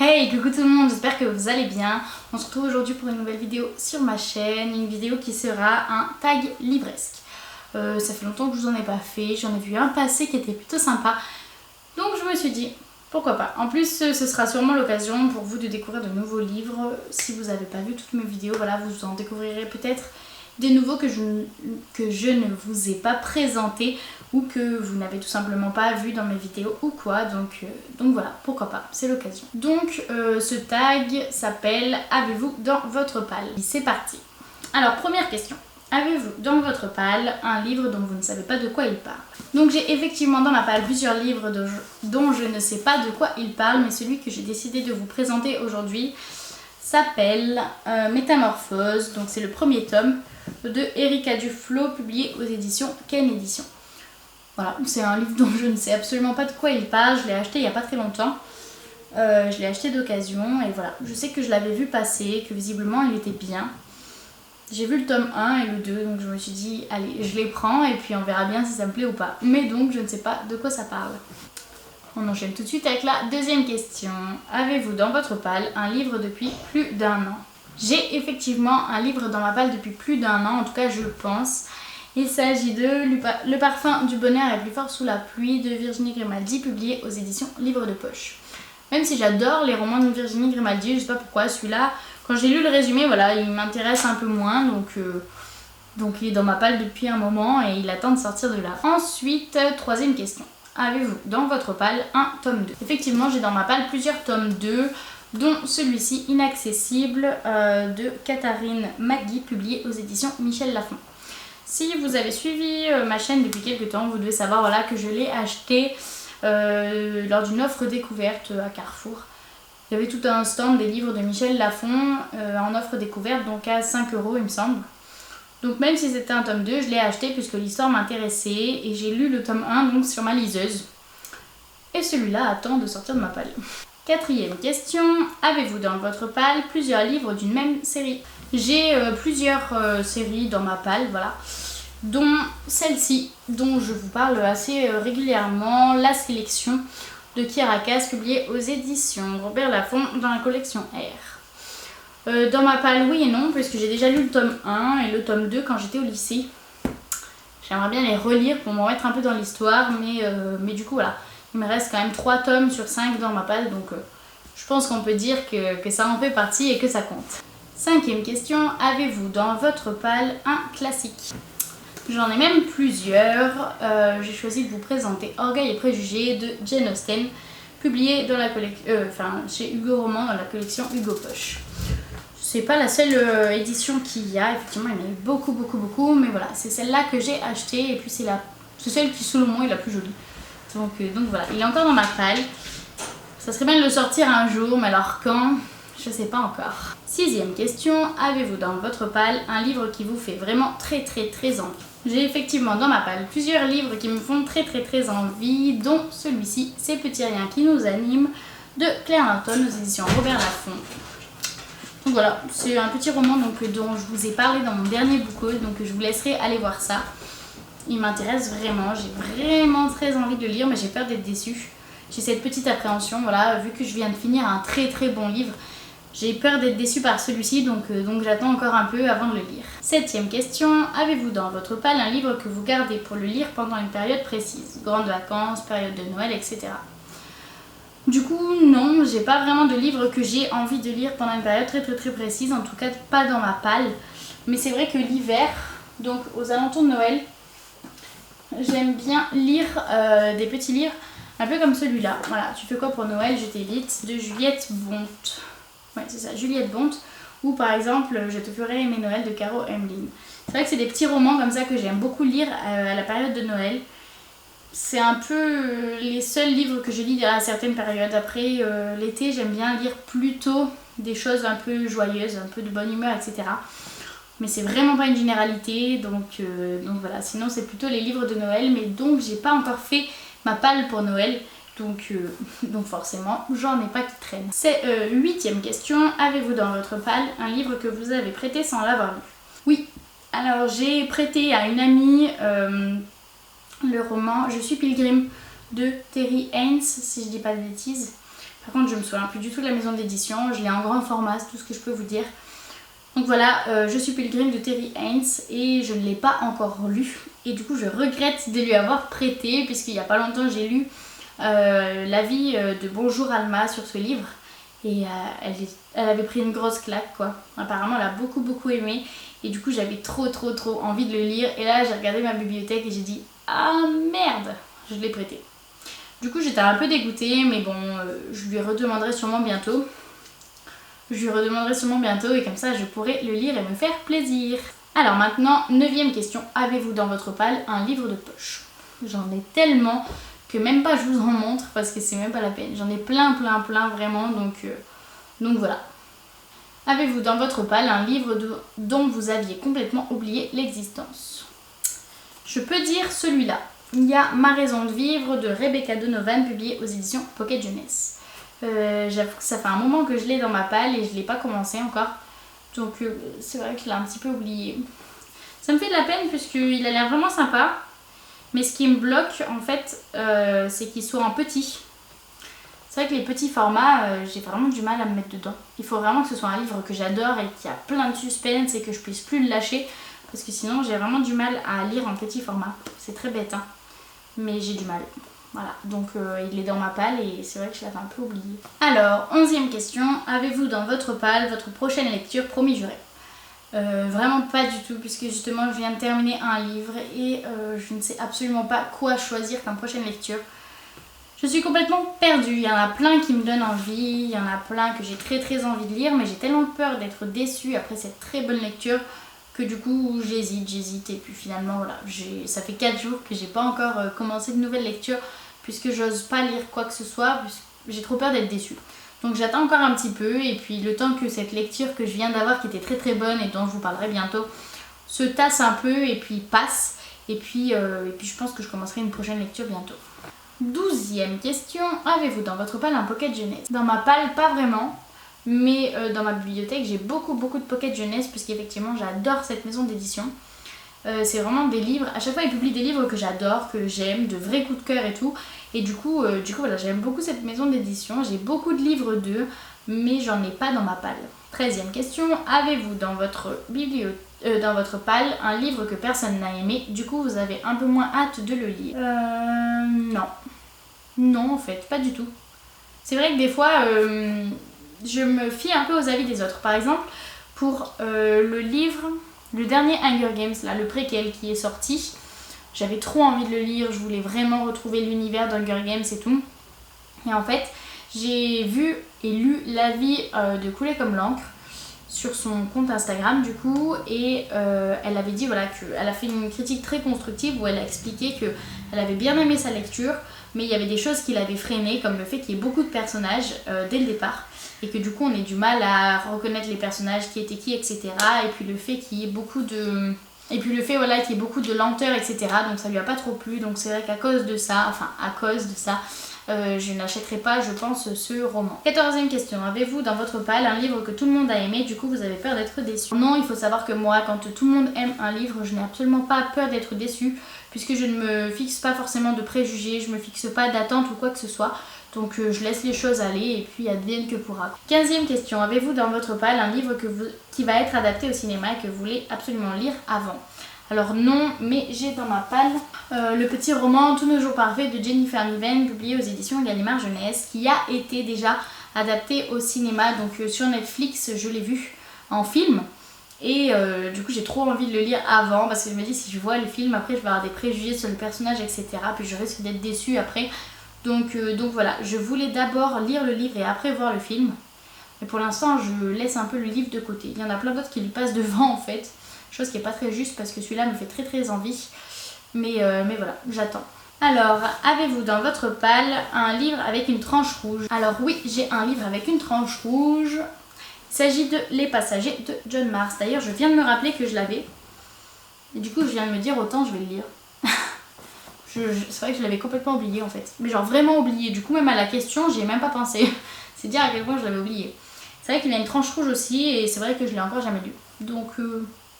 Hey, coucou tout le monde, j'espère que vous allez bien. On se retrouve aujourd'hui pour une nouvelle vidéo sur ma chaîne, une vidéo qui sera un tag livresque. Ça fait longtemps que je vous en ai pas fait, j'en ai vu un passer qui était plutôt sympa. Donc je me suis dit, pourquoi pas. En plus, ce sera sûrement l'occasion pour vous de découvrir de nouveaux livres. Si vous n'avez pas vu toutes mes vidéos, voilà, vous en découvrirez peut-être des nouveaux que je ne vous ai pas présentés ou que vous n'avez tout simplement pas vu dans mes vidéos ou quoi, donc voilà, pourquoi pas, c'est l'occasion. Donc ce tag s'appelle « Avez-vous dans votre palle ?» C'est parti. Alors première question, avez-vous dans votre palle un livre dont vous ne savez pas de quoi il parle? Donc j'ai effectivement dans ma palle plusieurs livres dont je ne sais pas de quoi ils parlent, mais celui que j'ai décidé de vous présenter aujourd'hui s'appelle Métamorphose, donc c'est le premier tome de Erika Duflo, publié aux éditions Ken Éditions. Voilà, c'est un livre dont je ne sais absolument pas de quoi il parle, je l'ai acheté il n'y a pas très longtemps, je l'ai acheté d'occasion et voilà, je sais que je l'avais vu passer, que visiblement il était bien. J'ai vu le tome 1 et le 2, donc je me suis dit, allez, je les prends et puis on verra bien si ça me plaît ou pas. Mais donc, je ne sais pas de quoi ça parle. On enchaîne tout de suite avec la deuxième question. Avez-vous dans votre palle un livre depuis plus d'un an? J'ai effectivement un livre dans ma palle depuis plus d'un an, en tout cas je pense. Il s'agit de Le parfum du bonheur est plus fort sous la pluie de Virginie Grimaldi, publié aux éditions Livre de Poche. Même si j'adore les romans de Virginie Grimaldi, je sais pas pourquoi, celui-là, quand j'ai lu le résumé, voilà, il m'intéresse un peu moins, donc il est dans ma palle depuis un moment et il attend de sortir de là. Ensuite, troisième question. Avez-vous dans votre palle un tome 2? Effectivement, j'ai dans ma palle plusieurs tomes 2, dont celui-ci, Inaccessible, de Catherine Magui, publié aux éditions Michel Lafon. Si vous avez suivi ma chaîne depuis quelques temps, vous devez savoir voilà, que je l'ai acheté lors d'une offre découverte à Carrefour. Il y avait tout un stand des livres de Michel Lafon en offre découverte, donc à 5 € il me semble. Donc même si c'était un tome 2, je l'ai acheté puisque l'histoire m'intéressait et j'ai lu le tome 1 donc sur ma liseuse. Et celui-là attend de sortir de ma palle. Quatrième question, avez-vous dans votre palle plusieurs livres d'une même série? J'ai plusieurs séries dans ma palle, voilà, dont celle-ci, dont je vous parle assez régulièrement, La Sélection de Kiera Cass, publiée aux éditions Robert Laffont dans la collection R. Dans ma palle, oui et non, puisque j'ai déjà lu le tome 1 et le tome 2 quand j'étais au lycée. J'aimerais bien les relire pour m'en mettre un peu dans l'histoire, mais du coup voilà, il me reste quand même 3 tomes sur 5 dans ma palle, donc je pense qu'on peut dire que ça en fait partie et que ça compte. Cinquième question, avez-vous dans votre palle un classique? J'en ai même plusieurs. J'ai choisi de vous présenter Orgueil et Préjugés de Jane Austen, publié dans la chez Hugo Roman dans la collection Hugo Poche. C'est pas la seule édition qu'il y a, effectivement il y en a eu beaucoup, mais voilà, c'est celle-là que j'ai achetée et puis c'est celle qui selon moi est la plus jolie. Donc voilà, il est encore dans ma palle. Ça serait bien de le sortir un jour, mais alors quand? Je sais pas encore. Sixième question, avez-vous dans votre palle un livre qui vous fait vraiment très envie? J'ai effectivement dans ma palle plusieurs livres qui me font très envie, dont celui-ci, Ces petits riens qui nous animent, de Claire Linton aux éditions Robert Laffont. Donc voilà, c'est un petit roman dont je vous ai parlé dans mon dernier book haul, donc je vous laisserai aller voir ça. Il m'intéresse vraiment, j'ai vraiment très envie de le lire, mais j'ai peur d'être déçue. J'ai cette petite appréhension, voilà, vu que je viens de finir un très bon livre, j'ai peur d'être déçue par celui-ci, donc j'attends encore un peu avant de le lire. Septième question, avez-vous dans votre palle un livre que vous gardez pour le lire pendant une période précise? Grandes vacances, période de Noël, etc. Du coup, non, j'ai pas vraiment de livre que j'ai envie de lire pendant une période très précise, en tout cas pas dans ma palle. Mais c'est vrai que l'hiver, donc aux alentours de Noël, j'aime bien lire des petits livres, un peu comme celui-là. Voilà, tu fais quoi pour Noël? Je t'évite, de Juliette Bonte. Ouais, c'est ça, Juliette Bonte. Ou par exemple, Je te ferai aimer Noël de Caro Emmeline. C'est vrai que c'est des petits romans comme ça que j'aime beaucoup lire à la période de Noël. C'est un peu les seuls livres que je lis à certaines périodes. Après, l'été, j'aime bien lire plutôt des choses un peu joyeuses, un peu de bonne humeur, etc. Mais c'est vraiment pas une généralité, donc voilà. Sinon, c'est plutôt les livres de Noël, mais donc j'ai pas encore fait ma palle pour Noël. Donc forcément, j'en ai pas qui traînent. C'est huitième question. Avez-vous dans votre palle un livre que vous avez prêté sans l'avoir lu? Oui. Alors, j'ai prêté à une amie le roman Je suis Pilgrim de Terry Haynes, si je dis pas de bêtises. Par contre je me souviens plus du tout de la maison d'édition, je l'ai en grand format, c'est tout ce que je peux vous dire. Donc voilà, Je suis Pilgrim de Terry Haynes et je ne l'ai pas encore lu. Et du coup je regrette de lui avoir prêté puisqu'il n'y a pas longtemps j'ai lu l'avis de Bonjour Alma sur ce livre. Et elle avait pris une grosse claque quoi. Apparemment elle a beaucoup aimé. Et du coup j'avais trop envie de le lire. Et là j'ai regardé ma bibliothèque et j'ai dit ah merde, je l'ai prêté. Du coup j'étais un peu dégoûtée mais bon je lui redemanderai sûrement bientôt. Et comme ça je pourrai le lire et me faire plaisir. Alors maintenant, 9e question. Avez-vous dans votre palle un livre de poche? J'en ai tellement que même pas je vous en montre parce que c'est même pas la peine. J'en ai plein vraiment donc voilà. Avez-vous dans votre palle un livre dont vous aviez complètement oublié l'existence? Je peux dire celui-là. Il y a Ma raison de vivre de Rebecca Donovan publié aux éditions Pocket Jeunesse. J'avoue que ça fait un moment que je l'ai dans ma palle et je l'ai pas commencé encore. Donc c'est vrai que je l'ai un petit peu oublié. Ça me fait de la peine puisqu'il a l'air vraiment sympa. Mais ce qui me bloque en fait, c'est qu'il soit en petit. C'est vrai que les petits formats, j'ai vraiment du mal à me mettre dedans. Il faut vraiment que ce soit un livre que j'adore et qui a plein de suspense et que je puisse plus le lâcher. Parce que sinon j'ai vraiment du mal à lire en petit format. C'est très bête hein. Mais j'ai du mal. Voilà, donc il est dans ma palle et c'est vrai que je l'avais un peu oublié. Alors, 11e question. Avez-vous dans votre palle votre prochaine lecture promis juré? Vraiment pas du tout, puisque justement je viens de terminer un livre et je ne sais absolument pas quoi choisir comme prochaine lecture. Je suis complètement perdue, il y en a plein qui me donnent envie, il y en a plein que j'ai très envie de lire, mais j'ai tellement peur d'être déçue après cette très bonne lecture que du coup j'hésite et puis finalement voilà, ça fait 4 jours que j'ai pas encore commencé de nouvelles lectures puisque j'ose pas lire quoi que ce soit, puisque j'ai trop peur d'être déçue. Donc j'attends encore un petit peu et puis le temps que cette lecture que je viens d'avoir qui était très bonne et dont je vous parlerai bientôt se tasse un peu et puis passe et puis je pense que je commencerai une prochaine lecture bientôt. 12e question. Avez-vous dans votre palle un pocket jeunesse? Dans ma palle pas vraiment. Mais dans ma bibliothèque j'ai beaucoup de pocket jeunesse puisqu'effectivement j'adore cette maison d'édition. C'est vraiment des livres, à chaque fois ils publient des livres que j'adore, que j'aime, de vrais coups de cœur et tout. Et du coup voilà, j'aime beaucoup cette maison d'édition, j'ai beaucoup de livres d'eux, mais j'en ai pas dans ma palle. 13e question, avez-vous dans votre palle un livre que personne n'a aimé, du coup vous avez un peu moins hâte de le lire? Non. Non en fait, pas du tout. C'est vrai que des fois... je me fie un peu aux avis des autres. Par exemple, pour le livre, le dernier Hunger Games, là, le préquel qui est sorti, j'avais trop envie de le lire, je voulais vraiment retrouver l'univers d'Hunger Games et tout. Et en fait, j'ai vu et lu l'avis de Couler comme l'encre sur son compte Instagram du coup, et elle avait dit voilà qu'elle a fait une critique très constructive où elle a expliqué qu'elle avait bien aimé sa lecture, mais il y avait des choses qui l'avaient freinée, comme le fait qu'il y ait beaucoup de personnages dès le départ. Et que du coup on ait du mal à reconnaître les personnages, qui étaient qui, etc. Et puis le fait qu'il y ait beaucoup de... voilà, qu'il y ait beaucoup de lenteur, etc. Donc ça lui a pas trop plu. Donc c'est vrai qu'à cause de ça, je n'achèterai pas, je pense, ce roman. 14e question. Avez-vous dans votre palle un livre que tout le monde a aimé, du coup vous avez peur d'être déçu? Non, il faut savoir que moi, quand tout le monde aime un livre, je n'ai absolument pas peur d'être déçue, puisque je ne me fixe pas forcément de préjugés, je me fixe pas d'attente ou quoi que ce soit. Donc je laisse les choses aller et puis advienne que pourra. 15e question. Avez-vous dans votre palle un livre qui va être adapté au cinéma et que vous voulez absolument lire avant? Alors non, mais j'ai dans ma palle le petit roman Tous nos jours parfaits de Jennifer Niven, publié aux éditions Gallimard Jeunesse, qui a été déjà adapté au cinéma. Donc sur Netflix, je l'ai vu en film. Et du coup j'ai trop envie de le lire avant parce que je me dis si je vois le film après je vais avoir des préjugés sur le personnage, etc. Puis je risque d'être déçue après. Donc voilà, je voulais d'abord lire le livre et après voir le film. Mais pour l'instant je laisse un peu le livre de côté. Il y en a plein d'autres qui lui passent devant en fait. Chose qui n'est pas très juste parce que celui-là me fait très envie. Mais voilà, j'attends. Alors, avez-vous dans votre palle un livre avec une tranche rouge? Alors oui, j'ai un livre avec une tranche rouge. Il s'agit de Les Passagers de John Marrs. D'ailleurs, je viens de me rappeler que je l'avais. Et du coup, je viens de me dire autant je vais le lire. C'est vrai que je l'avais complètement oublié en fait. Mais genre vraiment oublié. Du coup, même à la question, j'y ai même pas pensé. C'est dire à quel point je l'avais oublié. C'est vrai qu'il a une tranche rouge aussi et c'est vrai que je l'ai encore jamais lu. Donc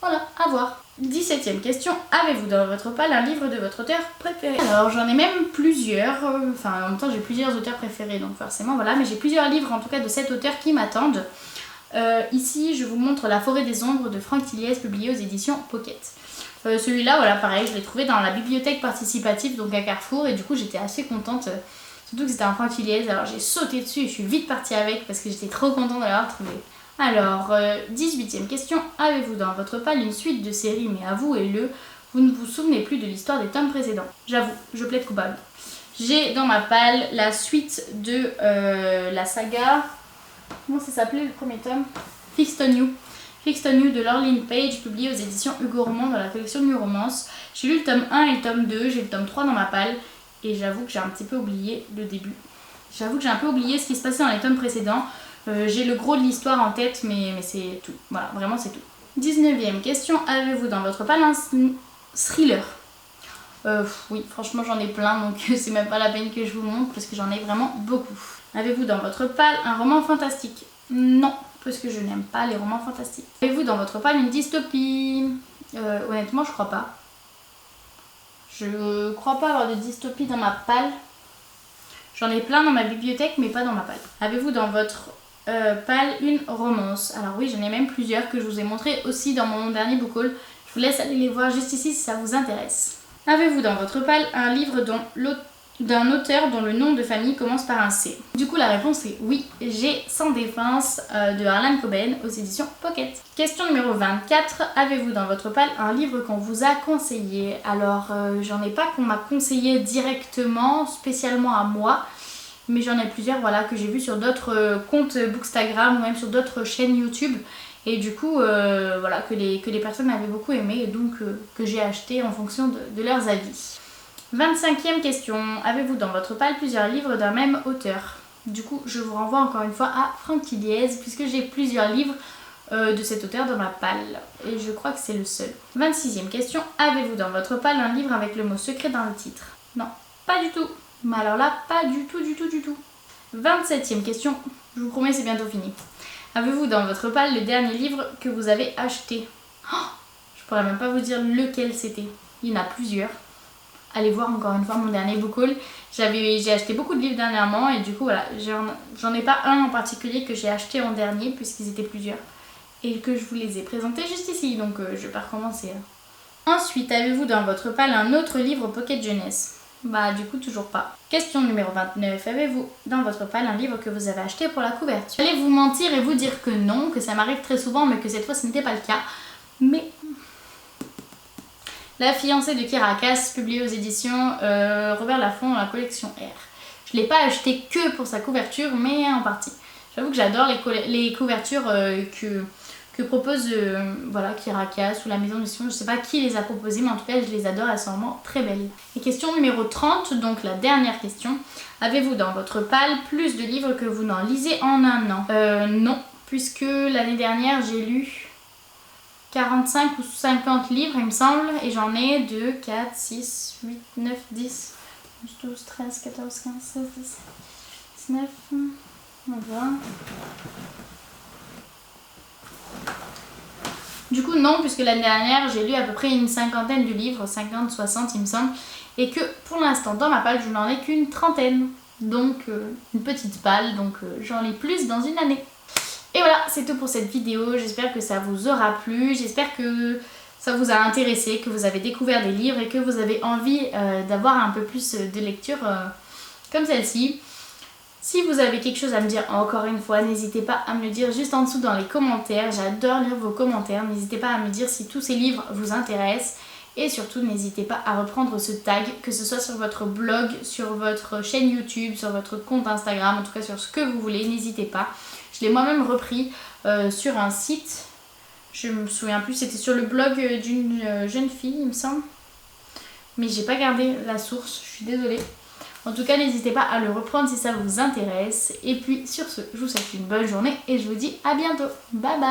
Voilà, à voir. 17e question, avez-vous dans votre palle un livre de votre auteur préféré? Alors j'en ai même plusieurs, enfin en même temps j'ai plusieurs auteurs préférés donc forcément voilà, mais j'ai plusieurs livres en tout cas de cet auteur qui m'attendent. Ici je vous montre La forêt des ombres de Franck Tilliez publié aux éditions Pocket. Celui-là voilà pareil, je l'ai trouvé dans la bibliothèque participative donc à Carrefour et du coup j'étais assez contente, surtout que c'était un Franck Tilliez, alors j'ai sauté dessus et je suis vite partie avec parce que j'étais trop contente de l'avoir trouvé. Alors, 18e question, avez-vous dans votre palle une suite de séries, mais avouez-le, vous ne vous souvenez plus de l'histoire des tomes précédents? J'avoue, je plaide coupable. J'ai dans ma palle la suite de la saga, comment ça s'appelait le premier tome? Fixed on You. Fixed on You de Laureline Page, publié aux éditions Hugo Roman dans la collection New Romance. J'ai lu le tome 1 et le tome 2, j'ai le tome 3 dans ma palle, et j'avoue que j'ai un petit peu oublié le début. J'avoue que j'ai un peu oublié ce qui se passait dans les tomes précédents. J'ai le gros de l'histoire en tête, mais c'est tout. Voilà, vraiment c'est tout. 19e question, avez-vous dans votre palle un thriller? Oui, franchement j'en ai plein, donc c'est même pas la peine que je vous montre parce que j'en ai vraiment beaucoup. Avez-vous dans votre palle un roman fantastique? Non, parce que je n'aime pas les romans fantastiques. Avez-vous dans votre palle une dystopie? Honnêtement, je crois pas. Je crois pas avoir de dystopie dans ma palle. J'en ai plein dans ma bibliothèque, mais pas dans ma palle. Avez-vous dans votre palle une romance? Alors oui, j'en ai même plusieurs que je vous ai montré aussi dans mon dernier book haul. Je vous laisse aller les voir juste ici si ça vous intéresse. Avez-vous dans votre palle un livre d'un auteur dont le nom de famille commence par un C? Du coup la réponse est oui, j'ai Sans défense de Harlan Coben aux éditions Pocket. Question numéro 24, avez-vous dans votre palle un livre qu'on vous a conseillé? Alors j'en ai pas qu'on m'a conseillé directement, spécialement à moi, mais j'en ai plusieurs voilà, que j'ai vu sur d'autres comptes Bookstagram ou même sur d'autres chaînes YouTube. Et du coup, voilà, que les personnes avaient beaucoup aimé et donc que j'ai acheté en fonction de leurs avis. 25e question, avez-vous dans votre palle plusieurs livres d'un même auteur? Du coup, je vous renvoie encore une fois à Franck Tilliez puisque j'ai plusieurs livres de cet auteur dans ma palle. Et je crois que c'est le seul. 26e question, avez-vous dans votre palle un livre avec le mot secret dans le titre? Non, pas du tout. Mais alors là, pas du tout. 27e question, je vous promets c'est bientôt fini. Avez-vous dans votre palle le dernier livre que vous avez acheté? Je pourrais même pas vous dire lequel c'était. Il y en a plusieurs. Allez voir encore une fois mon dernier book haul. J'ai acheté beaucoup de livres dernièrement et du coup voilà, j'en ai pas un en particulier que j'ai acheté en dernier puisqu'ils étaient plusieurs. Et que je vous les ai présentés juste ici, donc je vais pas recommencer. Ensuite, avez-vous dans votre palle un autre livre Pocket Jeunesse? Bah du coup toujours pas. Question numéro 29, avez-vous dans votre palle un livre que vous avez acheté pour la couverture? J'allais vous mentir et vous dire que non, que ça m'arrive très souvent mais que cette fois ce n'était pas le cas. Mais La fiancée de Kirakas, publiée aux éditions Robert Laffont dans la collection R. Je ne l'ai pas acheté que pour sa couverture mais en partie. J'avoue que j'adore les couvertures que propose voilà, Kirakas ou la maison d'édition. Je ne sais pas qui les a proposées, mais en tout cas, je les adore, elles sont vraiment très belles. Et question numéro 30, donc la dernière question. Avez-vous dans votre palle plus de livres que vous n'en lisez en un an? Non, puisque l'année dernière, j'ai lu 45 ou 50 livres, il me semble, et j'en ai 2, 4, 6, 8, 9, 10, 12, 13, 14, 15, 16, 17, 19, 20... Du coup non, puisque l'année dernière j'ai lu à peu près une cinquantaine de livres, 50, 60 il me semble, et que pour l'instant dans ma palle je n'en ai qu'une trentaine, donc une petite palle, donc j'en lis plus dans une année. Et voilà, c'est tout pour cette vidéo, j'espère que ça vous aura plu, j'espère que ça vous a intéressé, que vous avez découvert des livres et que vous avez envie d'avoir un peu plus de lecture comme celle-ci. Si vous avez quelque chose à me dire, encore une fois, n'hésitez pas à me le dire juste en dessous dans les commentaires. J'adore lire vos commentaires. N'hésitez pas à me dire si tous ces livres vous intéressent. Et surtout, n'hésitez pas à reprendre ce tag, que ce soit sur votre blog, sur votre chaîne YouTube, sur votre compte Instagram, en tout cas sur ce que vous voulez. N'hésitez pas. Je l'ai moi-même repris sur un site. Je me souviens plus, c'était sur le blog d'une jeune fille, il me semble. Mais j'ai pas gardé la source, je suis désolée. En tout cas, n'hésitez pas à le reprendre si ça vous intéresse. Et puis sur ce, je vous souhaite une bonne journée et je vous dis à bientôt. Bye bye!